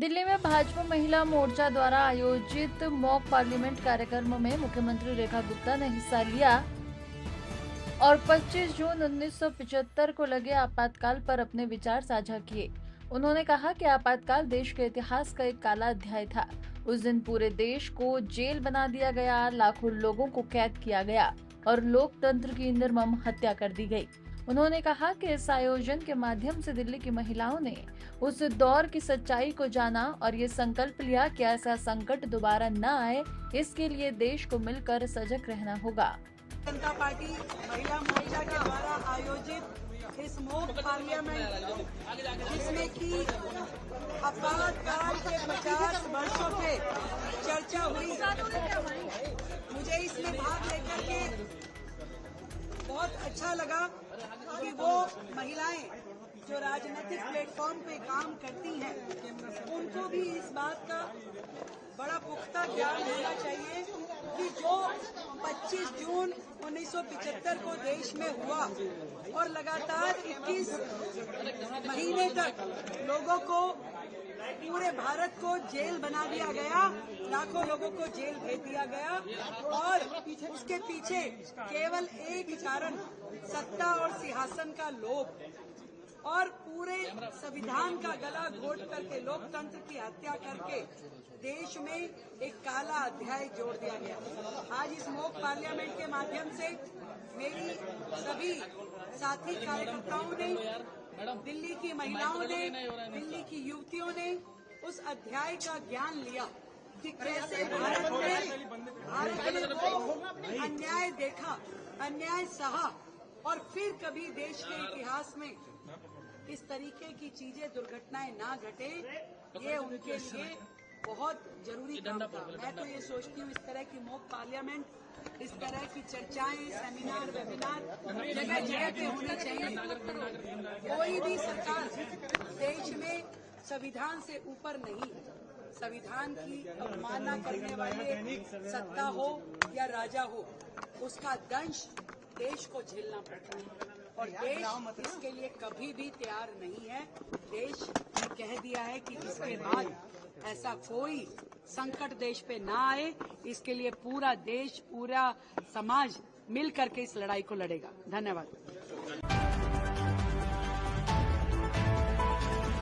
दिल्ली में भाजपा महिला मोर्चा द्वारा आयोजित मॉक पार्लियामेंट कार्यक्रम में मुख्यमंत्री रेखा गुप्ता ने हिस्सा लिया और 25 जून 1975 को लगे आपातकाल पर अपने विचार साझा किए। उन्होंने कहा कि आपातकाल देश के इतिहास का एक काला अध्याय था। उस दिन पूरे देश को जेल बना दिया गया, लाखों लोगों को कैद किया गया और लोकतंत्र की निर्मम हत्या कर दी गई। उन्होंने कहा कि इस आयोजन के माध्यम से दिल्ली की महिलाओं ने उस दौर की सच्चाई को जाना और ये संकल्प लिया कि ऐसा संकट दोबारा न आए। इसके लिए देश को मिलकर सजग रहना होगा। जनता पार्टी महिला मोर्चा के द्वारा आयोजित इस मॉक पार्लियामेंट, जिसमें कि आपातकाल के 50 वर्षों पे चर्चा हुई, मुझे इसमें भाग लेकर के बहुत अच्छा लगा कि वो महिलाएं जो राजनीतिक प्लेटफॉर्म पे काम करती हैं, उनको भी इस बात का बड़ा पुख्ता ज्ञान होना चाहिए कि जो 25 जून 1975 को देश में हुआ और लगातार 21 महीने तक लोगों को, पूरे भारत को जेल बना दिया गया, लाखों लोगों को जेल भेज दिया गया और उसके पीछे केवल एक ही कारण, सत्ता और सिंहासन का लोभ और पूरे संविधान का गला घोट करके लोकतंत्र की हत्या करके देश में एक काला अध्याय जोड़ दिया गया। आज इस मॉक पार्लियामेंट के माध्यम से मेरी सभी साथी कार्यकर्ताओं ने, दिल्ली की महिलाओं ने, दिल्ली की युवतियों ने उस अध्याय का ज्ञान लिया कि कैसे भारत ने वो अन्याय देखा, अन्याय सहा और फिर कभी देश के इतिहास में इस तरीके की चीजें, दुर्घटनाएं ना घटे। ये उनके लिए बहुत जरूरी काम था। मैं तो ये सोचती हूँ, इस तरह की मॉक पार्लियामेंट, इस तरह की चर्चाएं, सेमिनार, वेबिनार जगह जगह पे होनी चाहिए। कोई भी सरकार देश में संविधान से ऊपर नहीं, संविधान की अवमानना करने वाले सत्ता हो या राजा हो, उसका दंश देश को झेलना पड़ता है और देश इसके लिए कभी भी तैयार नहीं है। देश ने कह दिया है कि इसके बाद ऐसा कोई संकट देश पे ना आए। इसके लिए पूरा देश, पूरा समाज मिल करके इस लड़ाई को लड़ेगा। धन्यवाद।